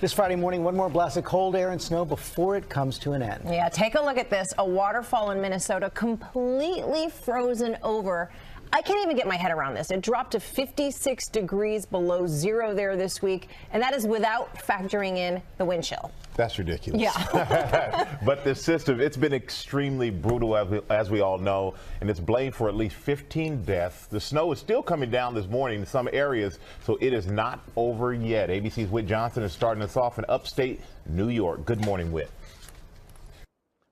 This Friday morning, one more blast of cold air and snow before it comes to an end. Yeah, take a look at this. A waterfall in Minnesota completely frozen over. I can't even get my head around this. It dropped to 56 degrees below zero there this week, and that is without factoring in the wind chill. That's ridiculous. Yeah. But this system, it's been extremely brutal, as we all know, and it's blamed for at least 15 deaths. The snow is still coming down this morning in some areas, so it is not over yet. ABC's Whit Johnson is starting us off in upstate New York. Good morning, Whit.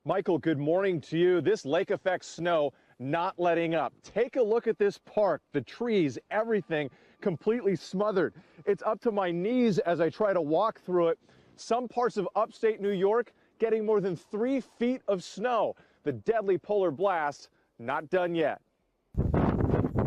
Michael, good morning to you. This lake effect snow not letting up. Take a look at this park, the trees, everything completely smothered. It's up to my knees as I try to walk through it. Some parts of upstate New York getting more than 3 feet of snow. The deadly polar blast not done yet.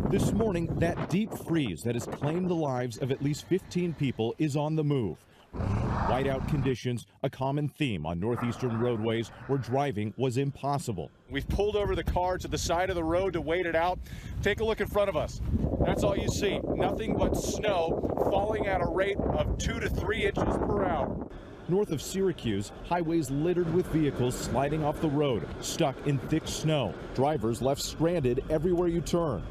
This morning, that deep freeze that has claimed the lives of at least 15 people is on the move. Whiteout conditions, a common theme on northeastern roadways where driving was impossible. We've pulled over the car to the side of the road to wait it out. Take a look in front of us. That's all you see. Nothing but snow falling at a rate of 2 to 3 inches per hour. North of Syracuse, highways littered with vehicles sliding off the road, stuck in thick snow. Drivers left stranded everywhere you turn.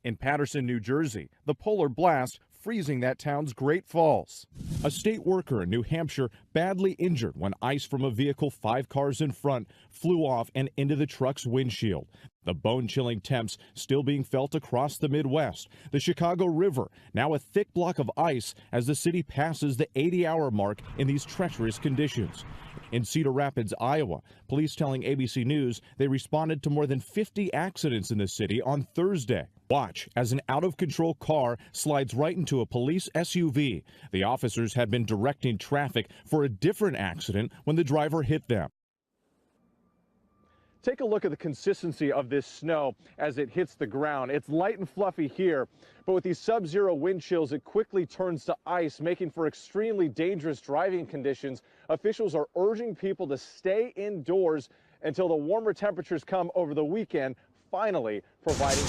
In Paterson, New Jersey, the polar blast freezing that town's Great Falls. A state worker in New Hampshire badly injured when ice from a vehicle 5 cars in front flew off and into the truck's windshield. The bone-chilling temps still being felt across the Midwest. The Chicago River, now a thick block of ice as the city passes the 80-hour mark in these treacherous conditions. In Cedar Rapids, Iowa, police telling ABC News they responded to more than 50 accidents in the city on Thursday. Watch as an out-of-control car slides right into a police SUV. The officers had been directing traffic for a different accident when the driver hit them. Take a look at the consistency of this snow as it hits the ground. It's light and fluffy here, but with these sub-zero wind chills, it quickly turns to ice, making for extremely dangerous driving conditions. Officials are urging people to stay indoors until the warmer temperatures come over the weekend, finally providing.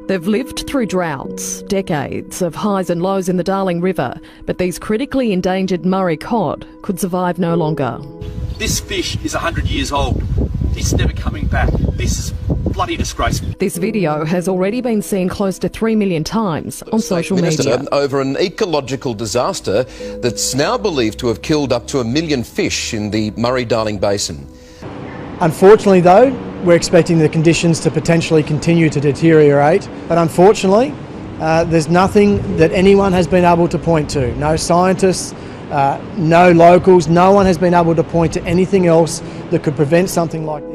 They've lived through droughts, decades of highs and lows in the Darling River, but these critically endangered Murray cod could survive no longer. This fish is 100 years old. It's never coming back. This is bloody disgraceful. This video has already been seen close to 3 million times on social media. Over an ecological disaster that's now believed to have killed up to 1 million fish in the Murray-Darling Basin. Unfortunately, though, we're expecting the conditions to potentially continue to deteriorate, but unfortunately, there's nothing that anyone has been able to point to. No scientists, no locals, no one has been able to point to anything else that could prevent something like this.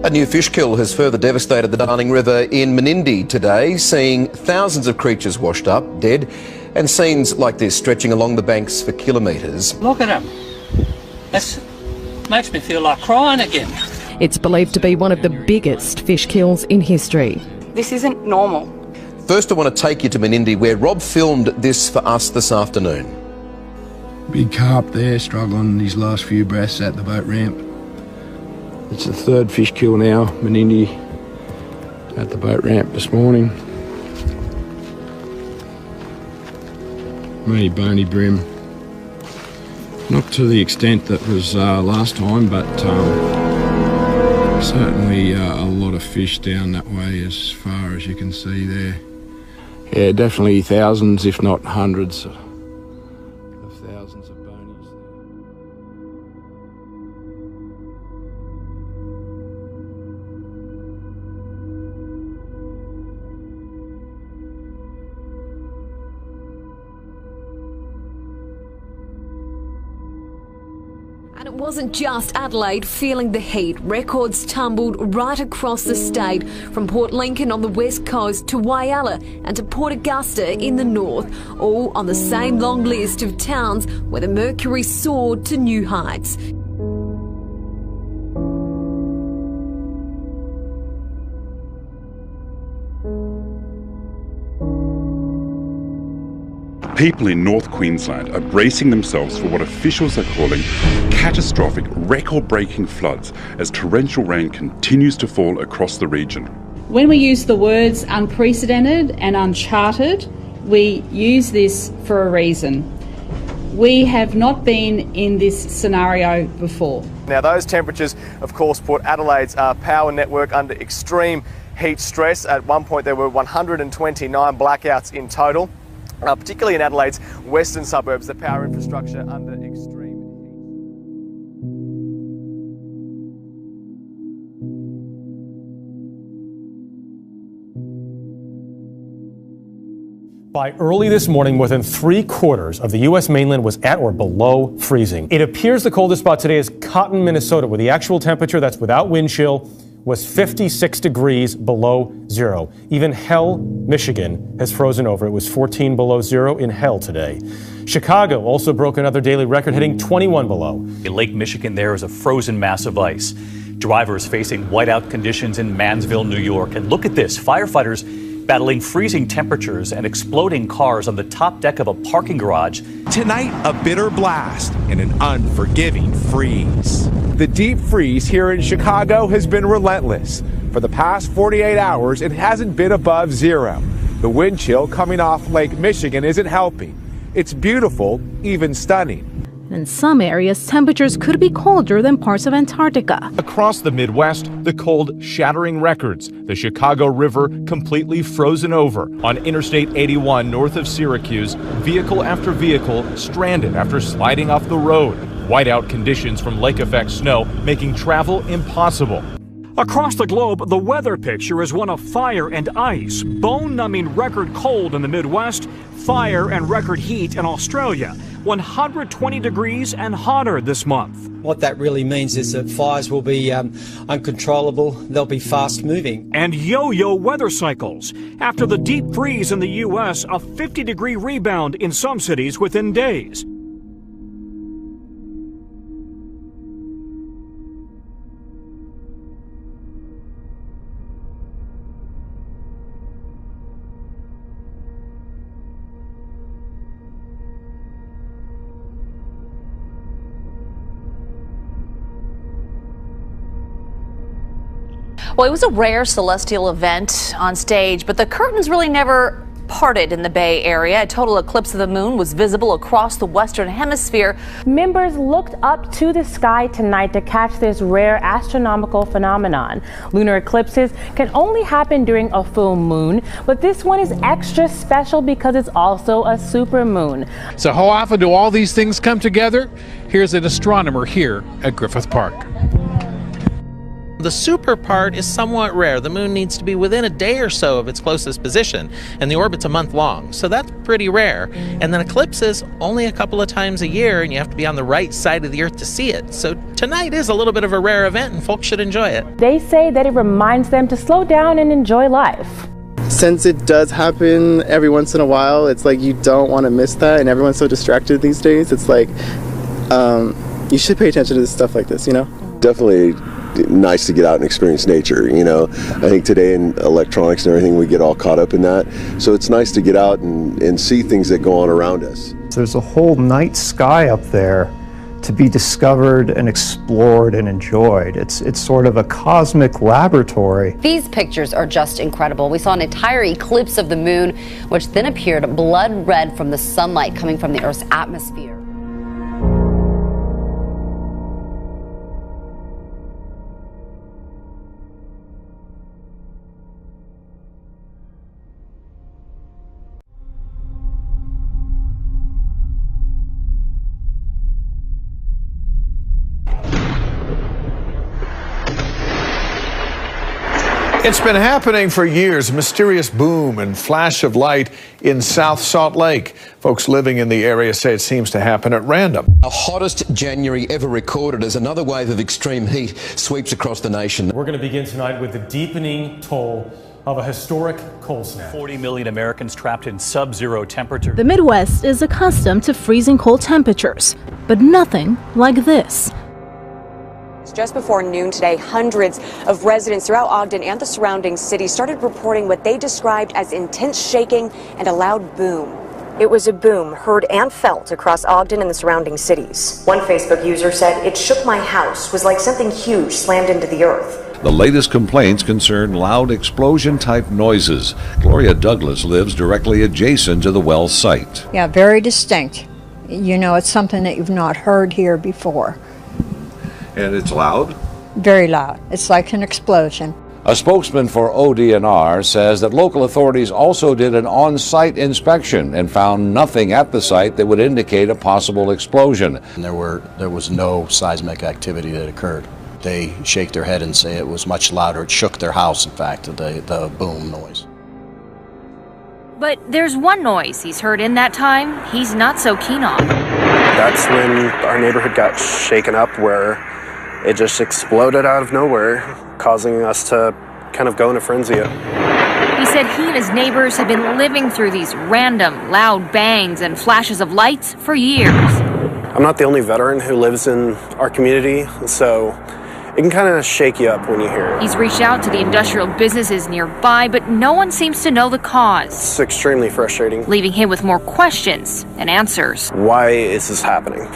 A new fish kill has further devastated the Darling River in Menindee today, seeing thousands of creatures washed up, dead, and scenes like this stretching along the banks for kilometres. Look at them. That makes me feel like crying again. It's believed to be one of the biggest fish kills in history. This isn't normal. First, I want to take you to Menindee, where Rob filmed this for us this afternoon. Big carp there, struggling his last few breaths at the boat ramp. It's the third fish kill now, Menindee, at the boat ramp this morning. Many bony bream. Not to the extent that was last time, but certainly a lot of fish down that way as far as you can see there. Yeah, definitely thousands, if not hundreds of thousands of bonies. And it wasn't just Adelaide feeling the heat. Records tumbled right across the state, from Port Lincoln on the west coast to Whyalla and to Port Augusta in the north, all on the same long list of towns where the mercury soared to new heights. People in North Queensland are bracing themselves for what officials are calling catastrophic, record-breaking floods as torrential rain continues to fall across the region. When we use the words unprecedented and uncharted, we use this for a reason. We have not been in this scenario before. Now, those temperatures, of course, put Adelaide's power network under extreme heat stress. At one point, there were 129 blackouts in total. Particularly in Adelaide's western suburbs, the power infrastructure under extreme heat. By early this morning, more than 3/4 of the U.S. mainland was at or below freezing. It appears the coldest spot today is Cotton, Minnesota, where the actual temperature, that's without wind chill, was 56 degrees below zero. Even Hell, Michigan has frozen over. It was 14 below zero in Hell today. Chicago also broke another daily record, hitting 21 below. In Lake Michigan, there is a frozen mass of ice. Drivers facing whiteout conditions in Mansville, New York. And look at this, firefighters battling freezing temperatures and exploding cars on the top deck of a parking garage. Tonight, a bitter blast and an unforgiving freeze. The deep freeze here in Chicago has been relentless. For the past 48 hours, it hasn't been above zero. The wind chill coming off Lake Michigan isn't helping. It's beautiful, even stunning. In some areas, temperatures could be colder than parts of Antarctica. Across the Midwest, the cold shattering records. The Chicago River completely frozen over. On Interstate 81 north of Syracuse, vehicle after vehicle stranded after sliding off the road. Whiteout conditions from lake effect snow making travel impossible. Across the globe, the weather picture is one of fire and ice, bone-numbing record cold in the Midwest, fire and record heat in Australia, 120 degrees and hotter this month. What that really means is that fires will be uncontrollable, they'll be fast-moving. And yo-yo weather cycles. After the deep freeze in the U.S., a 50-degree rebound in some cities within days. Well, it was a rare celestial event on stage, but the curtains really never parted in the Bay Area. A total eclipse of the moon was visible across the Western Hemisphere. Members looked up to the sky tonight to catch this rare astronomical phenomenon. Lunar eclipses can only happen during a full moon, but this one is extra special because it's also a supermoon. So how often do all these things come together? Here's an astronomer here at Griffith Park. The super part is somewhat rare. The moon needs to be within a day or so of its closest position, and the orbit's a month long, so that's pretty rare. And then eclipses only a couple of times a year, and you have to be on the right side of the Earth to see it. So tonight is a little bit of a rare event, and folks should enjoy it. They say that it reminds them to slow down and enjoy life. Since it does happen every once in a while, it's like you don't want to miss that, and everyone's so distracted these days. It's like you should pay attention to stuff like this, you know? Definitely nice to get out and experience nature, you know. I think today in electronics and everything, we get all caught up in that. So it's nice to get out and see things that go on around us. There's a whole night sky up there to be discovered and explored and enjoyed. It's sort of a cosmic laboratory. These pictures are just incredible. We saw an entire eclipse of the moon, which then appeared blood red from the sunlight coming from the Earth's atmosphere. It's been happening for years, a mysterious boom and flash of light in South Salt Lake. Folks living in the area say it seems to happen at random. The hottest January ever recorded as another wave of extreme heat sweeps across the nation. We're going to begin tonight with the deepening toll of a historic cold snap. 40 million Americans trapped in sub-zero temperatures. The Midwest is accustomed to freezing cold temperatures, but nothing like this. Just before noon today, hundreds of residents throughout Ogden and the surrounding cities started reporting what they described as intense shaking and a loud boom. It was a boom heard and felt across Ogden and the surrounding cities. One Facebook user said, "It shook my house, was like something huge slammed into the earth." The latest complaints concern loud explosion-type noises. Gloria Douglas lives directly adjacent to the well site. Yeah, very distinct. You know, it's something that you've not heard here before. And it's loud? Very loud. It's like an explosion. A spokesman for ODNR says that local authorities also did an on-site inspection and found nothing at the site that would indicate a possible explosion. There was no seismic activity that occurred. They shake their head and say it was much louder. It shook their house, in fact, the boom noise. But there's one noise he's heard in that time he's not so keen on. That's when our neighborhood got shaken up, where it just exploded out of nowhere, causing us to kind of go in a frenzy. He said he and his neighbors have been living through these random, loud bangs and flashes of lights for years. I'm not the only veteran who lives in our community, so it can kind of shake you up when you hear it. He's reached out to the industrial businesses nearby, but no one seems to know the cause. It's extremely frustrating. Leaving him with more questions than answers. Why is this happening?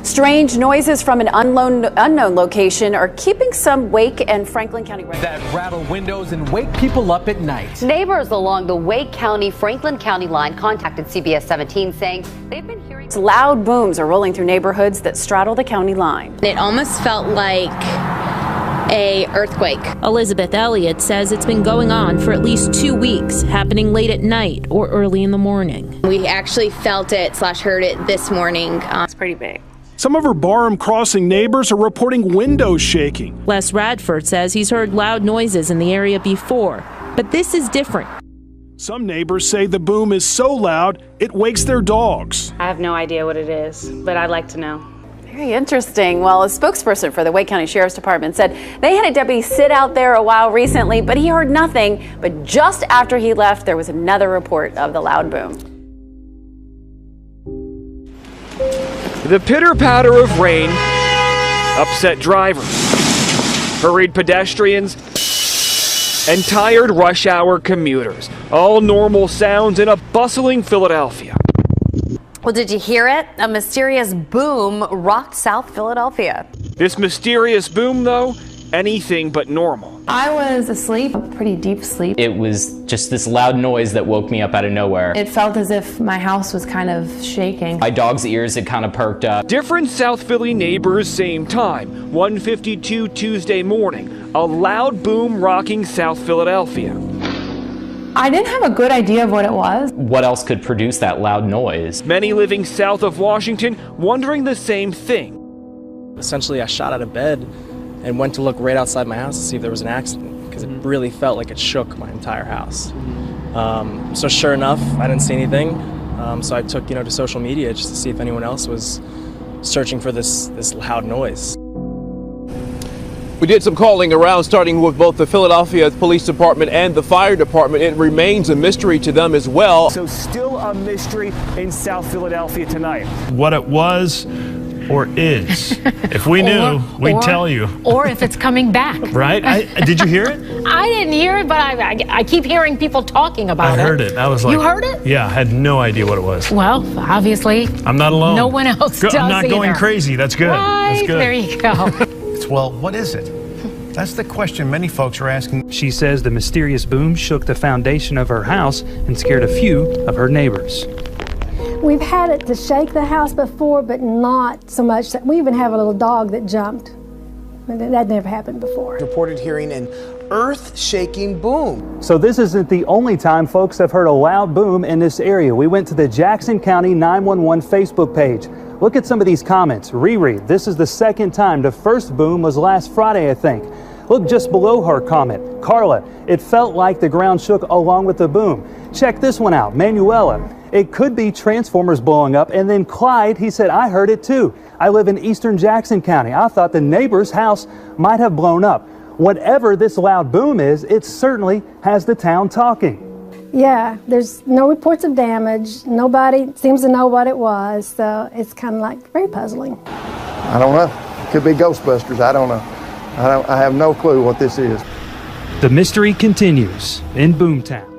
Strange noises from an unknown location are keeping some Wake and Franklin County that rattle windows and wake people up at night. Neighbors along the Wake County, Franklin County line contacted CBS 17 saying they've been hearing loud booms are rolling through neighborhoods that straddle the county line. It almost felt like a earthquake. Elizabeth Elliott says it's been going on for at least 2 weeks, happening late at night or early in the morning. We actually felt it / heard it this morning. It's pretty big. Some of her Barham Crossing neighbors are reporting windows shaking. Les Radford says he's heard loud noises in the area before, but this is different. Some neighbors say the boom is so loud, it wakes their dogs. I have no idea what it is, but I'd like to know. Very interesting. Well, a spokesperson for the Wake County Sheriff's Department said they had a deputy sit out there a while recently, but he heard nothing. But just after he left, there was another report of the loud boom. The pitter-patter of rain upset drivers, hurried pedestrians, and tired rush hour commuters. All normal sounds in a bustling Philadelphia. Well, did you hear it? A mysterious boom rocked South Philadelphia. This mysterious boom, though, anything but normal. I was asleep, a pretty deep sleep. It was just this loud noise that woke me up out of nowhere. It felt as if my house was kind of shaking. My dog's ears had kind of perked up. Different South Philly neighbors, same time. 1:52 Tuesday morning. A loud boom rocking South Philadelphia. I didn't have a good idea of what it was. What else could produce that loud noise? Many living south of Washington wondering the same thing. Essentially, I shot out of bed and went to look right outside my house to see if there was an accident, because it really felt like it shook my entire house. So sure enough, I didn't see anything. So I took to social media just to see if anyone else was searching for this loud noise. We did some calling around, starting with both the Philadelphia Police Department and the Fire Department. It remains a mystery to them as well. So still a mystery in South Philadelphia tonight. What it was or is. If we knew, we'd tell you. Or if it's coming back. Right? Did you hear it? I didn't hear it, but I keep hearing people talking about it. I heard it. I was like, you heard it? Yeah, I had no idea what it was. Well, obviously. I'm not alone. No one else does I'm not going either. crazy. That's good. Right, That's good. There you go. Well, what is it? That's the question many folks are asking. She says the mysterious boom shook the foundation of her house and scared a few of her neighbors. We've had it to shake the house before, but not so much. We even have a little dog that jumped. That never happened before. Reported hearing an earth-shaking boom. So this isn't the only time folks have heard a loud boom in this area. We went to the Jackson County 911 Facebook page. Look at some of these comments. Reread, this is the second time. The first boom was last Friday, I think. Look just below her comment. Carla, it felt like the ground shook along with the boom. Check this one out. Manuela, it could be transformers blowing up. And then Clyde, he said, I heard it too. I live in eastern Jackson County. I thought the neighbor's house might have blown up. Whatever this loud boom is, it certainly has the town talking. Yeah, there's no reports of damage. Nobody seems to know what it was. So it's kind of like very puzzling. I don't know. Could be Ghostbusters. I don't know. I have no clue what this is. The mystery continues in Boomtown.